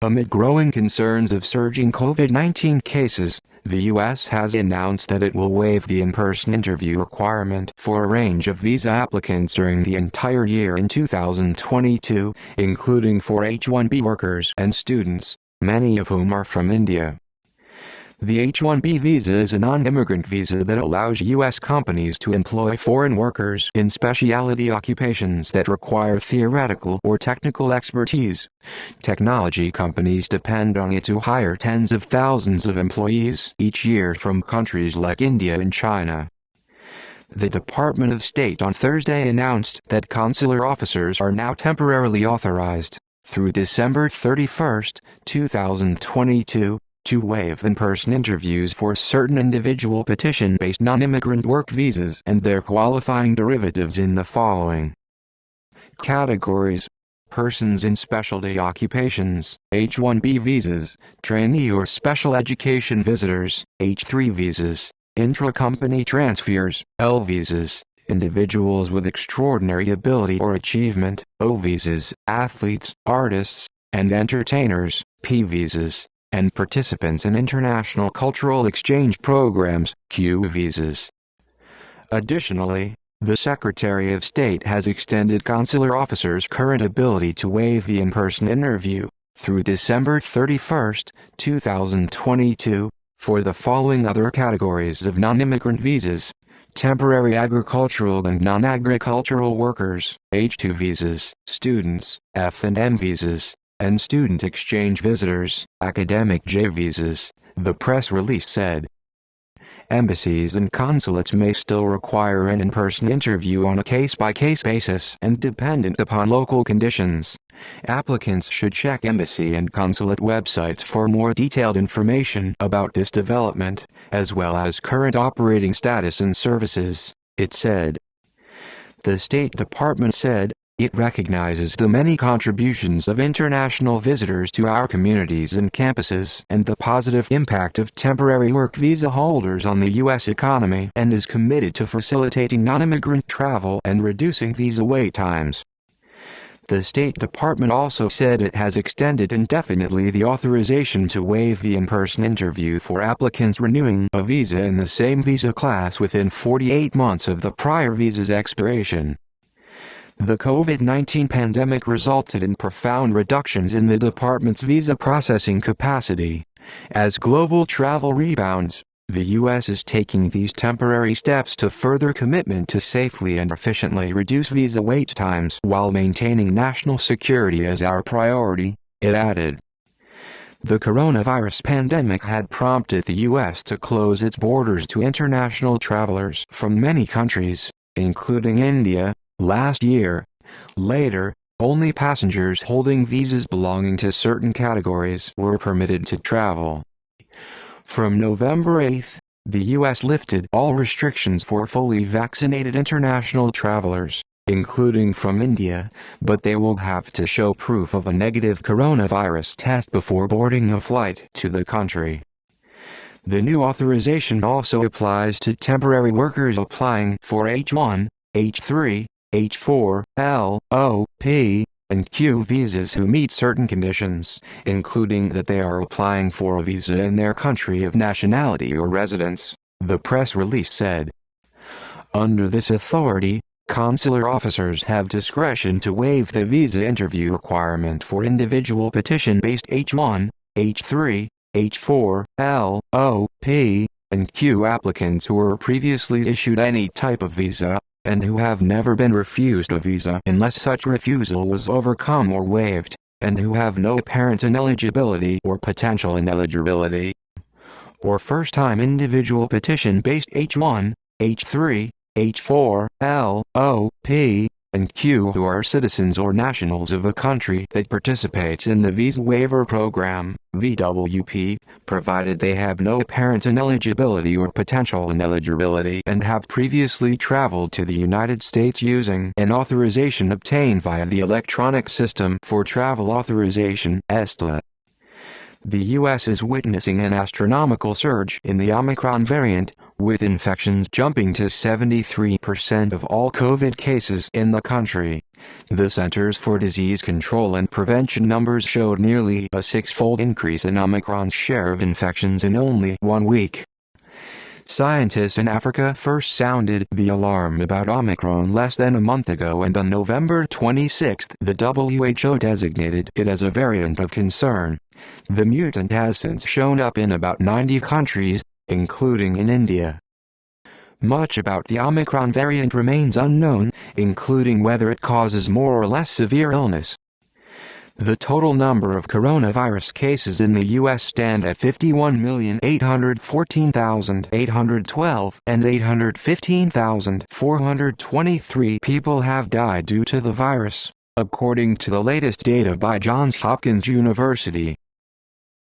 Amid growing concerns of surging COVID-19 cases, the U.S. has announced that it will waive the in-person interview requirement for a range of visa applicants during the entire year in 2022, including for H-1B workers and students, many of whom are from India. The H-1B visa is a non-immigrant visa that allows U.S. companies to employ foreign workers in specialty occupations that require theoretical or technical expertise. Technology companies depend on it to hire tens of thousands of employees each year from countries like India and China. The Department of State on Thursday announced that consular officers are now temporarily authorized, through December 31, 2022, to waive in-person interviews for certain individual petition-based non-immigrant work visas and their qualifying derivatives in the following categories: persons in specialty occupations, H-1B visas, trainee or special education visitors, H-3 visas, intra-company transfers, L visas, individuals with extraordinary ability or achievement, O visas, athletes, artists, and entertainers, P visas, and participants in international cultural exchange programs, Q visas. Additionally, the Secretary of State has extended consular officers' current ability to waive the in-person interview, through December 31, 2022, for the following other categories of non-immigrant visas: temporary agricultural and non-agricultural workers, H-2 visas, students, F&M visas, and student exchange visitors, academic J visas, the press release said. Embassies and consulates may still require an in-person interview on a case-by-case basis and dependent upon local conditions. Applicants should check embassy and consulate websites for more detailed information about this development, as well as current operating status and services, it said. The State Department said, "It recognizes the many contributions of international visitors to our communities and campuses and the positive impact of temporary work visa holders on the U.S. economy and is committed to facilitating non-immigrant travel and reducing visa wait times." The State Department also said it has extended indefinitely the authorization to waive the in-person interview for applicants renewing a visa in the same visa class within 48 months of the prior visa's expiration. The COVID-19 pandemic resulted in profound reductions in the department's visa processing capacity. As global travel rebounds, the U.S. is taking these temporary steps to further commitment to safely and efficiently reduce visa wait times while maintaining national security as our priority, it added. The coronavirus pandemic had prompted the U.S. to close its borders to international travelers from many countries, including India, last year. Later, only passengers holding visas belonging to certain categories were permitted to travel. From November 8, the U.S. lifted all restrictions for fully vaccinated international travelers, including from India, but they will have to show proof of a negative coronavirus test before boarding a flight to the country. The new authorization also applies to temporary workers applying for H-1, H-3, H-4, L, O, P, and Q visas who meet certain conditions, including that they are applying for a visa in their country of nationality or residence, the press release said. Under this authority, consular officers have discretion to waive the visa interview requirement for individual petition-based H-1, H-3, H-4, L, O, P, and Q applicants who were previously issued any type of visa, and who have never been refused a visa unless such refusal was overcome or waived, and who have no apparent ineligibility or potential ineligibility. Or first-time individual petition-based H-1, H-3, H-4, L, O, P, and Q who are citizens or nationals of a country that participates in the Visa Waiver Program, VWP, provided they have no apparent ineligibility or potential ineligibility and have previously traveled to the United States using an authorization obtained via the Electronic System for Travel Authorization (ESTA). The U.S. is witnessing an astronomical surge in the Omicron variant, with infections jumping to 73% of all COVID cases in the country, The Centers for Disease Control and Prevention numbers showed nearly a six-fold increase in Omicron's share of infections in only 1 week. Scientists in Africa first sounded the alarm about Omicron less than a month ago, and on November 26 the WHO designated it as a variant of concern. The mutant has since shown up in about 90 countries, including in India. Much about the Omicron variant remains unknown, including whether it causes more or less severe illness. The total number of coronavirus cases in the U.S. stand at 51,814,812, and 815,423 people have died due to the virus, according to the latest data by Johns Hopkins University.